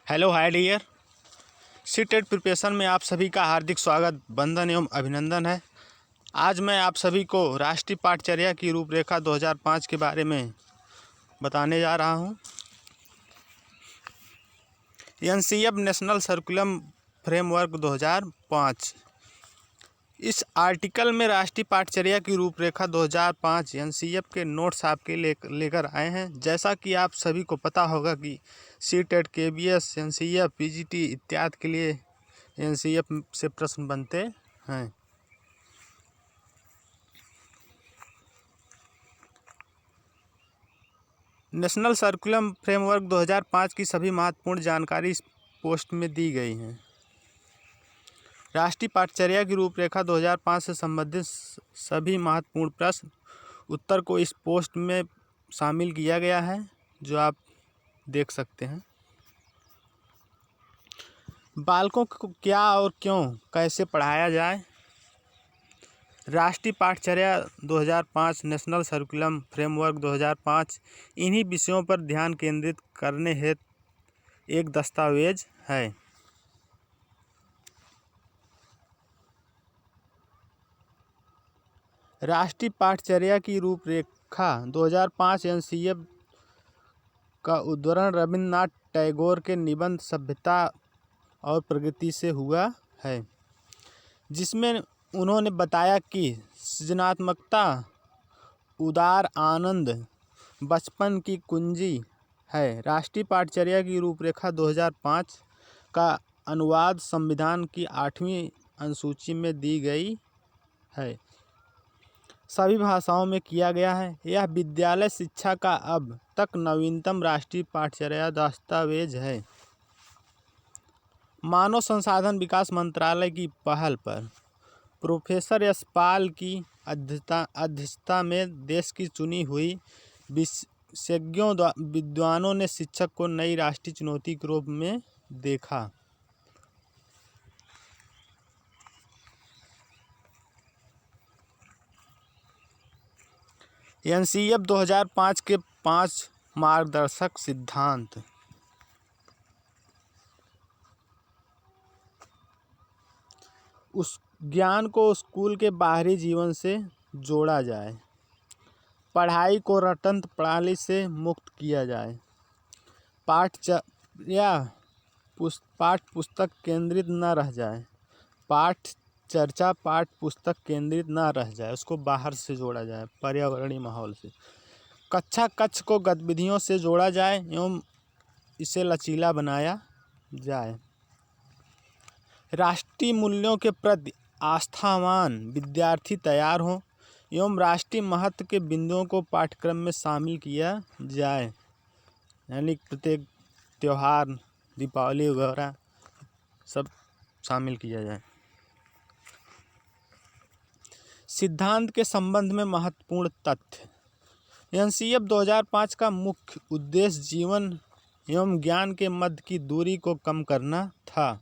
Hello hi dear. CTET preparation में आप सभी का हार्दिक स्वागत, वंदन एवं अभिनंदन है। आज मैं आप सभी को राष्ट्रीय पाठचर्या की रूपरेखा 2005 के बारे में बताने जा रहा हूं। NCF national सर्कुलम framework 2005। इस आर्टिकल में राष्ट्रीय पाठचर्या की रूपरेखा 2005 एनसीएफ के नोट्स आपके लेकर आए हैं। जैसा कि आप सभी को पता होगा कि सीटेट, केबीएस, एनसीएफ, पीजीटी इत्यादि के लिए एनसीएफ से प्रश्न बनते हैं। नेशनल सर्कुलम फ्रेमवर्क 2005 की सभी महत्वपूर्ण जानकारी इस पोस्ट में दी गई हैं। राष्ट्रीय पाठचर्या की रूपरेखा 2005 से संबंधित सभी महत्वपूर्ण प्रश्न उत्तर को इस पोस्ट में शामिल किया गया है, जो आप देख सकते हैं। बालकों को क्या और क्यों कैसे पढ़ाया जाए। राष्ट्रीय पाठचर्या 2005 नेशनल सर्कुलम फ्रेमवर्क 2005 इन्हीं विषयों पर ध्यान केंद्रित करने हेतु एक दस्तावेज है। राष्ट्रीय पाठचर्या की रूपरेखा 2005 एनसीएफ का उद्धरण रविन्द्रनाथ टैगोर के निबंध सभ्यता और प्रगति से हुआ है, जिसमें उन्होंने बताया कि सृजनात्मकता, उदार आनंद बचपन की कुंजी है। राष्ट्रीय पाठचर्या की रूपरेखा 2005 का अनुवाद संविधान की 8वीं अनुसूची में दी गई है। सभी भाषाओं में किया गया है। यह विद्यालय शिक्षा का अब तक नवीनतम राष्ट्रीय पाठचर्या दस्तावेज है। मानव संसाधन विकास मंत्रालय की पहल पर प्रोफेसर यशपाल की अध्यक्षता में देश की चुनी हुई विशेषज्ञों विद्वानों ने शिक्षक को नई राष्ट्रीय चुनौती के रूप में देखा। एनसीएफ 2005 के 5 मार्गदर्शक सिद्धांत। उस ज्ञान को स्कूल के बाहरी जीवन से जोड़ा जाए। पढ़ाई को रटंत प्रणाली से मुक्त किया जाए। पाठ पुस्तक केंद्रित न रह जाए। पाठ पुस्तक केंद्रित न रह जाए, उसको बाहर से जोड़ा जाए, पर्यावरणीय माहौल से। कक्षा कक्ष को गतिविधियों से जोड़ा जाए एवं इसे लचीला बनाया जाए। राष्ट्रीय मूल्यों के प्रति आस्थावान विद्यार्थी तैयार हों एवं राष्ट्रीय महत्व के बिंदुओं को पाठ्यक्रम में शामिल किया जाए, यानी प्रत्येक त्यौहार, दीपावली वगैरह सब शामिल किया जाए। सिद्धांत के संबंध में महत्वपूर्ण तथ्य। एनसीएफ 2005 का मुख्य उद्देश्य जीवन एवं ज्ञान के मध्य की दूरी को कम करना था।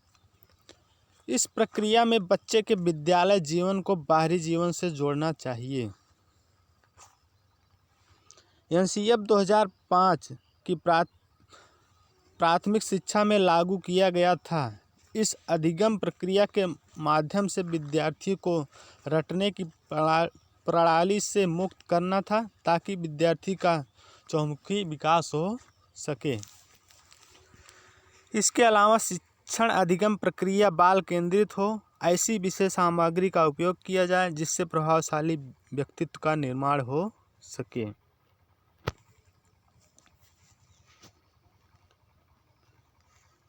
इस प्रक्रिया में बच्चे के विद्यालय जीवन को बाहरी जीवन से जोड़ना चाहिए। एनसीएफ 2005 की प्राथमिक शिक्षा में लागू किया गया था। इस अधिगम प्रक्रिया के माध्यम से विद्यार्थी को रटने की प्रणाली से मुक्त करना था, ताकि विद्यार्थी का चहुमुखी विकास हो सके। इसके अलावा शिक्षण अधिगम प्रक्रिया बाल केंद्रित हो। ऐसी विषय सामग्री का उपयोग किया जाए जिससे प्रभावशाली व्यक्तित्व का निर्माण हो सके।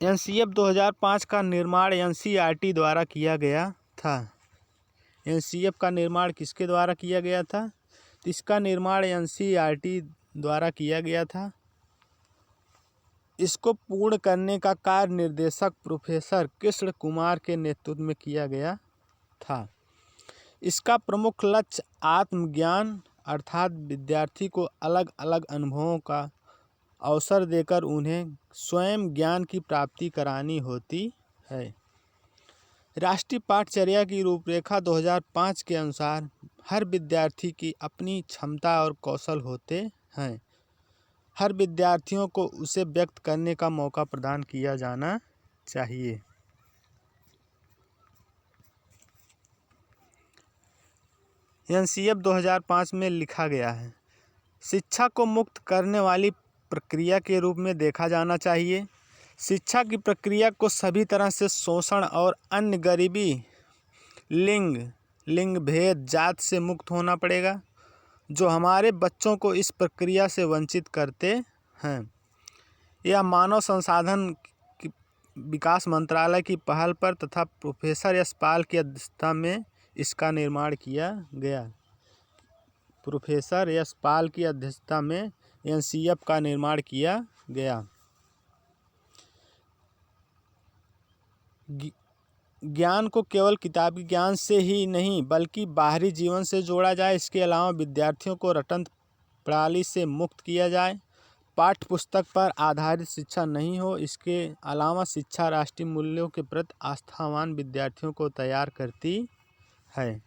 एनसीएफ 2005 का निर्माण एनसीईआरटी द्वारा किया गया था। एनसीएफ का निर्माण किसके द्वारा किया गया था? इसका निर्माण एनसीईआरटी द्वारा किया गया था। इसको पूर्ण करने का कार्य निर्देशक प्रोफेसर कृष्ण कुमार के नेतृत्व में किया गया था। इसका प्रमुख लक्ष्य आत्मज्ञान अर्थात विद्यार्थी को अलग अलग अनुभवों का अवसर देकर उन्हें स्वयं ज्ञान की प्राप्ति करानी होती है। राष्ट्रीय पाठचर्या की रूपरेखा 2005 के अनुसार हर विद्यार्थी की अपनी क्षमता और कौशल होते हैं। हर विद्यार्थियों को उसे व्यक्त करने का मौका प्रदान किया जाना चाहिए। एनसीएफ 2005 में लिखा गया है, शिक्षा को मुक्त करने वाली प्रक्रिया के रूप में देखा जाना चाहिए। शिक्षा की प्रक्रिया को सभी तरह से शोषण और अन्य गरीबी, लिंग भेद, जात से मुक्त होना पड़ेगा, जो हमारे बच्चों को इस प्रक्रिया से वंचित करते हैं। यह मानव संसाधन विकास मंत्रालय की पहल पर तथा प्रोफेसर यशपाल की अध्यक्षता में इसका निर्माण किया गया। प्रोफेसर यशपाल की अध्यक्षता में एनसीएफ का निर्माण किया गया। ज्ञान को केवल किताबी ज्ञान से ही नहीं बल्कि बाहरी जीवन से जोड़ा जाए। इसके अलावा विद्यार्थियों को रटन प्रणाली से मुक्त किया जाए। पाठ्य पुस्तक पर आधारित शिक्षा नहीं हो। इसके अलावा शिक्षा राष्ट्रीय मूल्यों के प्रति आस्थावान विद्यार्थियों को तैयार करती है।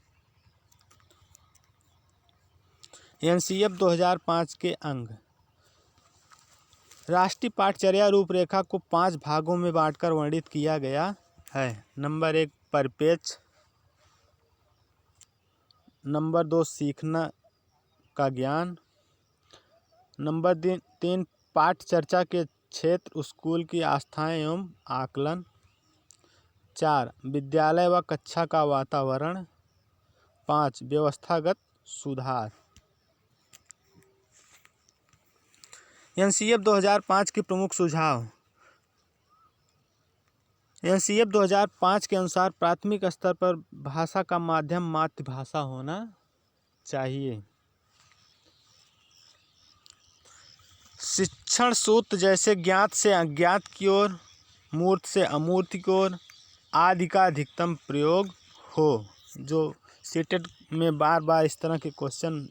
एनसीएफ 2005 के अंग। राष्ट्रीय पाठचर्या रूपरेखा को 5 भागों में बांटकर वर्णित किया गया है। नंबर 1 परिपेक्ष, नंबर 2 सीखना का ज्ञान, नंबर 3 पाठचर्चा के क्षेत्र, स्कूल की आस्थाएं एवं आकलन, 4 विद्यालय व कक्षा का वातावरण, 5 व्यवस्थागत सुधार। एनसीएफ 2005 के प्रमुख सुझाव। एनसीएफ 2005 के अनुसार प्राथमिक स्तर पर भाषा का माध्यम मातृभाषा होना चाहिए। शिक्षण सूत्र जैसे ज्ञात से अज्ञात की ओर, मूर्त से अमूर्त की ओर आदि का अधिकतम प्रयोग हो। जो सीटेट में बार बार इस तरह के क्वेश्चन